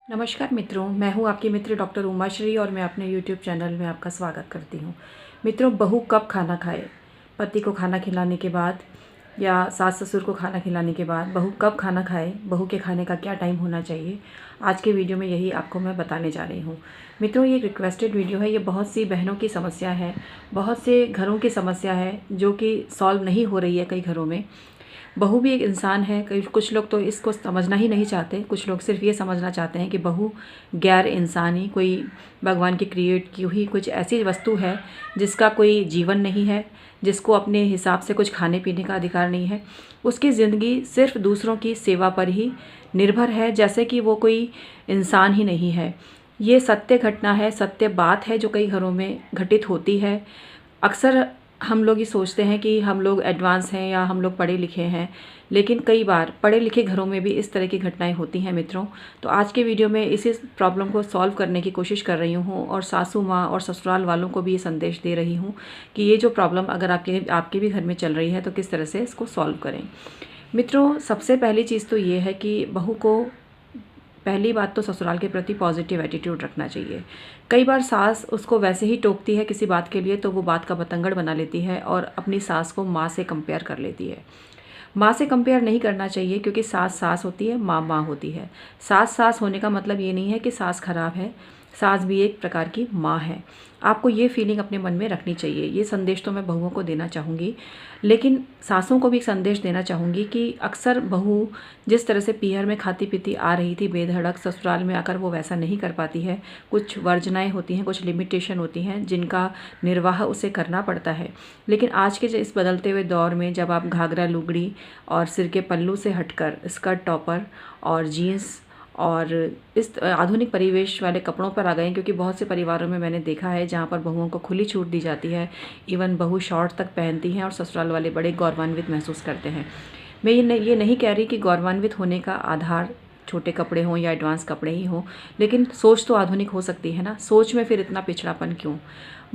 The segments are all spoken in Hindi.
नमस्कार मित्रों, मैं हूं आपकी मित्र डॉक्टर उमाश्री और मैं अपने यूट्यूब चैनल में आपका स्वागत करती हूं। मित्रों, बहू कब खाना खाए? पति को खाना खिलाने के बाद या सास ससुर को खाना खिलाने के बाद बहू कब खाना खाए? बहू के खाने का क्या टाइम होना चाहिए? आज के वीडियो में यही आपको मैं बताने जा रही हूँ। मित्रों, ये रिक्वेस्टेड वीडियो है। ये बहुत सी बहनों की समस्या है, बहुत से घरों की समस्या है जो कि सॉल्व नहीं हो रही है कई घरों में। बहू भी एक इंसान है। कई कुछ लोग तो इसको समझना ही नहीं चाहते। कुछ लोग सिर्फ ये समझना चाहते हैं कि बहू गैर इंसानी, कोई भगवान की क्रिएट की हुई कुछ ऐसी वस्तु है जिसका कोई जीवन नहीं है, जिसको अपने हिसाब से कुछ खाने पीने का अधिकार नहीं है। उसकी ज़िंदगी सिर्फ दूसरों की सेवा पर ही निर्भर है, जैसे कि वो कोई इंसान ही नहीं है। ये सत्य घटना है, सत्य बात है जो कई घरों में घटित होती है। अक्सर हम लोग ये सोचते हैं कि हम लोग एडवांस हैं या हम लोग पढ़े लिखे हैं, लेकिन कई बार पढ़े लिखे घरों में भी इस तरह की घटनाएं होती हैं मित्रों। तो आज के वीडियो में इसी प्रॉब्लम को सॉल्व करने की कोशिश कर रही हूँ और सासू माँ और ससुराल वालों को भी ये संदेश दे रही हूँ कि ये जो प्रॉब्लम अगर आपके भी घर में चल रही है तो किस तरह से इसको सॉल्व करें। मित्रों, सबसे पहली चीज़ तो ये है कि बहू को पहली बात तो ससुराल के प्रति पॉजिटिव एटीट्यूड रखना चाहिए। कई बार सास उसको वैसे ही टोकती है किसी बात के लिए तो वो बात का बतंगड़ बना लेती है और अपनी सास को माँ से कंपेयर कर लेती है। माँ से कंपेयर नहीं करना चाहिए, क्योंकि सास सास होती है, माँ माँ होती है। सास सास होने का मतलब ये नहीं है कि सास खराब है। सास भी एक प्रकार की माँ है। आपको ये फीलिंग अपने मन में रखनी चाहिए। ये संदेश तो मैं बहुओं को देना चाहूँगी, लेकिन सासों को भी एक संदेश देना चाहूँगी कि अक्सर बहू जिस तरह से पीहर में खाती पीती आ रही थी बेधड़क, ससुराल में आकर वो वैसा नहीं कर पाती है। कुछ वर्जनाएँ होती हैं, कुछ लिमिटेशन होती हैं जिनका निर्वाह उसे करना पड़ता है। लेकिन आज के इस बदलते हुए दौर में जब आप घाघरा लुगड़ी और सिर के पल्लू से हटकर स्कर्ट टॉपर और जीन्स और इस आधुनिक परिवेश वाले कपड़ों पर आ गए हैं, क्योंकि बहुत से परिवारों में मैंने देखा है जहाँ पर बहुओं को खुली छूट दी जाती है। इवन बहू शॉर्ट तक पहनती हैं और ससुराल वाले बड़े गौरवान्वित महसूस करते हैं। मैं ये नहीं कह रही कि गौरवान्वित होने का आधार छोटे कपड़े हों या एडवांस कपड़े ही हों, लेकिन सोच तो आधुनिक हो सकती है ना। सोच में फिर इतना पिछड़ापन क्यों?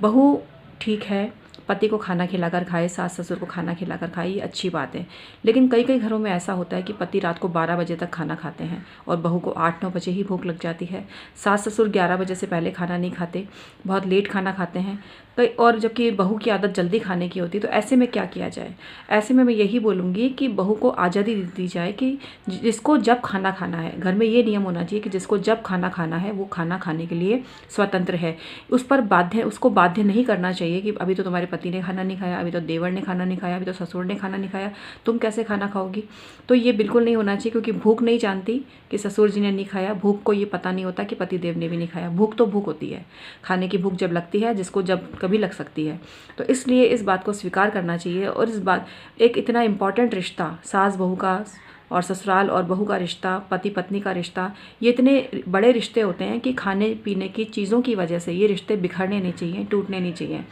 बहू ठीक है, पति को खाना खिलाकर खाए, सास ससुर को खाना खिलाकर खाए, ये अच्छी बात है। लेकिन कई कई घरों में ऐसा होता है कि पति रात को 12 बजे तक खाना खाते हैं और बहू को 8-9 बजे ही भूख लग जाती है। सास ससुर 11 बजे से पहले खाना नहीं खाते, बहुत लेट खाना खाते हैं कई, और जबकि बहू की आदत जल्दी खाने की होती है। तो ऐसे में क्या किया जाए? ऐसे में मैं यही बोलूँगी कि बहू को आज़ादी दी जाए कि जिसको जब खाना खाना है, घर में ये नियम होना चाहिए कि जिसको जब खाना खाना है वो खाना खाने के लिए स्वतंत्र है। उसको बाध्य नहीं करना चाहिए कि अभी तो तुम्हारे पति ने खाना नहीं खाया, अभी तो देवर ने खाना नहीं खाया, अभी तो ससुर ने खाना नहीं खाया, तुम कैसे खाना खाओगी? तो ये बिल्कुल नहीं होना चाहिए, क्योंकि भूख नहीं जानती कि ससुर जी ने नहीं खाया, भूख को ये पता नहीं होता कि पति देव ने भी नहीं खाया। भूख तो भूख होती है, खाने की भूख जब लगती है, जिसको जब कभी लग सकती है। तो इसलिए इस बात को स्वीकार करना चाहिए। और इस बात एक इतना इम्पॉर्टेंट रिश्ता सास बहू का और ससुराल और बहू का रिश्ता, पति पत्नी का रिश्ता, ये इतने बड़े रिश्ते होते हैं कि खाने पीने की चीज़ों की वजह से ये रिश्ते बिखरने नहीं चाहिए, टूटने नहीं चाहिए।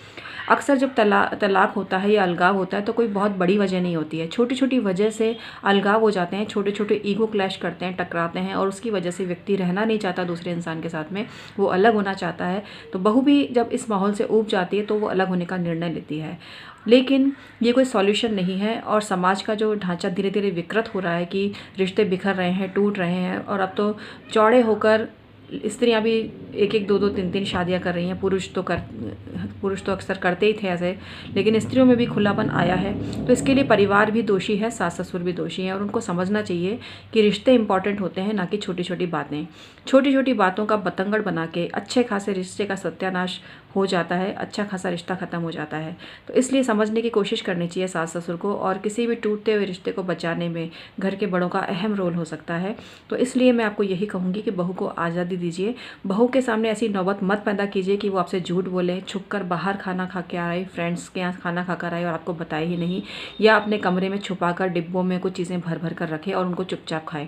अक्सर जब तलाक होता है या अलगाव होता है तो कोई बहुत बड़ी वजह नहीं होती है, छोटी छोटी वजह से अलगाव हो जाते हैं, छोटे छोटे ईगो क्लैश करते हैं, टकराते हैं और उसकी वजह से व्यक्ति रहना नहीं चाहता दूसरे इंसान के साथ में, वो अलग होना चाहता है। तो बहू भी जब इस माहौल से ऊब जाती है तो वो अलग होने का निर्णय लेती है। लेकिन ये कोई सॉल्यूशन नहीं है और समाज का जो ढांचा धीरे धीरे विकृत हो रहा है कि रिश्ते बिखर रहे हैं, टूट रहे हैं, और अब तो चौड़े होकर स्त्रियां भी 1-1, 2-2, 3-3 शादियां कर रही हैं। पुरुष तो अक्सर करते ही थे ऐसे, लेकिन स्त्रियों में भी खुलापन आया है। तो इसके लिए परिवार भी दोषी है, सास ससुर भी दोषी हैं, और उनको समझना चाहिए कि रिश्ते इंपॉर्टेंट होते हैं, ना कि छोटी छोटी बातें। छोटी छोटी बातों का बतंगड़ बना के अच्छे खासे रिश्ते का सत्यानाश हो जाता है, अच्छा खासा रिश्ता ख़त्म हो जाता है। तो इसलिए समझने की कोशिश करनी चाहिए सास ससुर को, और किसी भी टूटते हुए रिश्ते को बचाने में घर के बड़ों का अहम रोल हो सकता है। तो इसलिए मैं आपको यही कहूँगी कि बहू को आज़ादी दीजिए। बहू के सामने ऐसी नौबत मत पैदा कीजिए कि वो आपसे झूठ बोले, छुपकर बाहर खाना खा के आए, फ्रेंड्स के यहाँ खाना खा कर आए और आपको बताए ही नहीं, या अपने कमरे में छुपाकर डिब्बों में कुछ चीज़ें भर भर कर रखे और उनको चुपचाप खाए।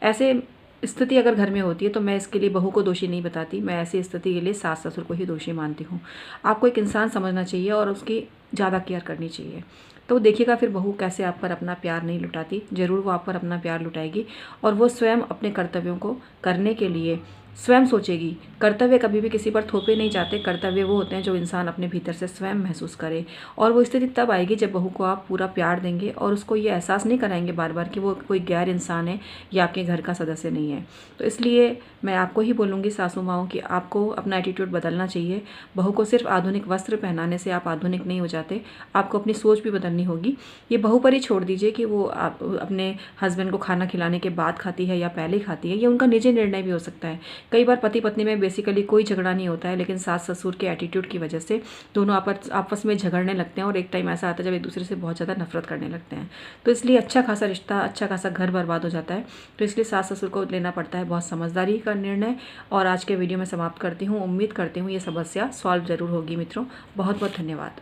ऐसे स्थिति अगर घर में होती है तो मैं इसके लिए बहू को दोषी नहीं बताती, मैं ऐसी स्थिति के लिए सास ससुर को ही दोषी मानती हूँ। आपको एक इंसान समझना चाहिए और उसकी ज़्यादा केयर करनी चाहिए। तो देखिएगा फिर बहू कैसे आप पर अपना प्यार नहीं लुटाती। ज़रूर वो आप पर अपना प्यार लुटाएगी और वो स्वयं अपने कर्तव्यों को करने के लिए स्वयं सोचेगी। कर्तव्य कभी भी किसी पर थोपे नहीं जाते, कर्तव्य वो होते हैं जो इंसान अपने भीतर से स्वयं महसूस करे। और वो स्थिति तब आएगी जब बहू को आप पूरा प्यार देंगे और उसको ये एहसास नहीं कराएंगे बार बार कि वो कोई गैर इंसान है या आपके घर का सदस्य नहीं है। तो इसलिए मैं आपको ही बोलूँगी सासू माँओं कि आपको अपना एटीट्यूड बदलना चाहिए। बहू को सिर्फ आधुनिक वस्त्र पहनाने से आप आधुनिक नहीं हो जाते, आपको अपनी सोच भी बदलनी होगी। ये बहू पर ही छोड़ दीजिए कि वो आप अपने हस्बैंड को खाना खिलाने के बाद खाती है या पहले खाती है, ये उनका निजी निर्णय भी हो सकता है। कई बार पति पत्नी में बेसिकली कोई झगड़ा नहीं होता है, लेकिन सास ससुर के एटीट्यूड की वजह से दोनों आपस में झगड़ने लगते हैं और एक टाइम ऐसा आता है जब एक दूसरे से बहुत ज़्यादा नफरत करने लगते हैं। तो इसलिए अच्छा खासा रिश्ता, अच्छा खासा घर बर्बाद हो जाता है। तो इसलिए सास ससुर को लेना पड़ता है बहुत समझदारी का निर्णय। और आज के वीडियो में समाप्त करती हूँ। उम्मीद करती हूँ ये समस्या सॉल्व ज़रूर होगी मित्रों। बहुत बहुत धन्यवाद।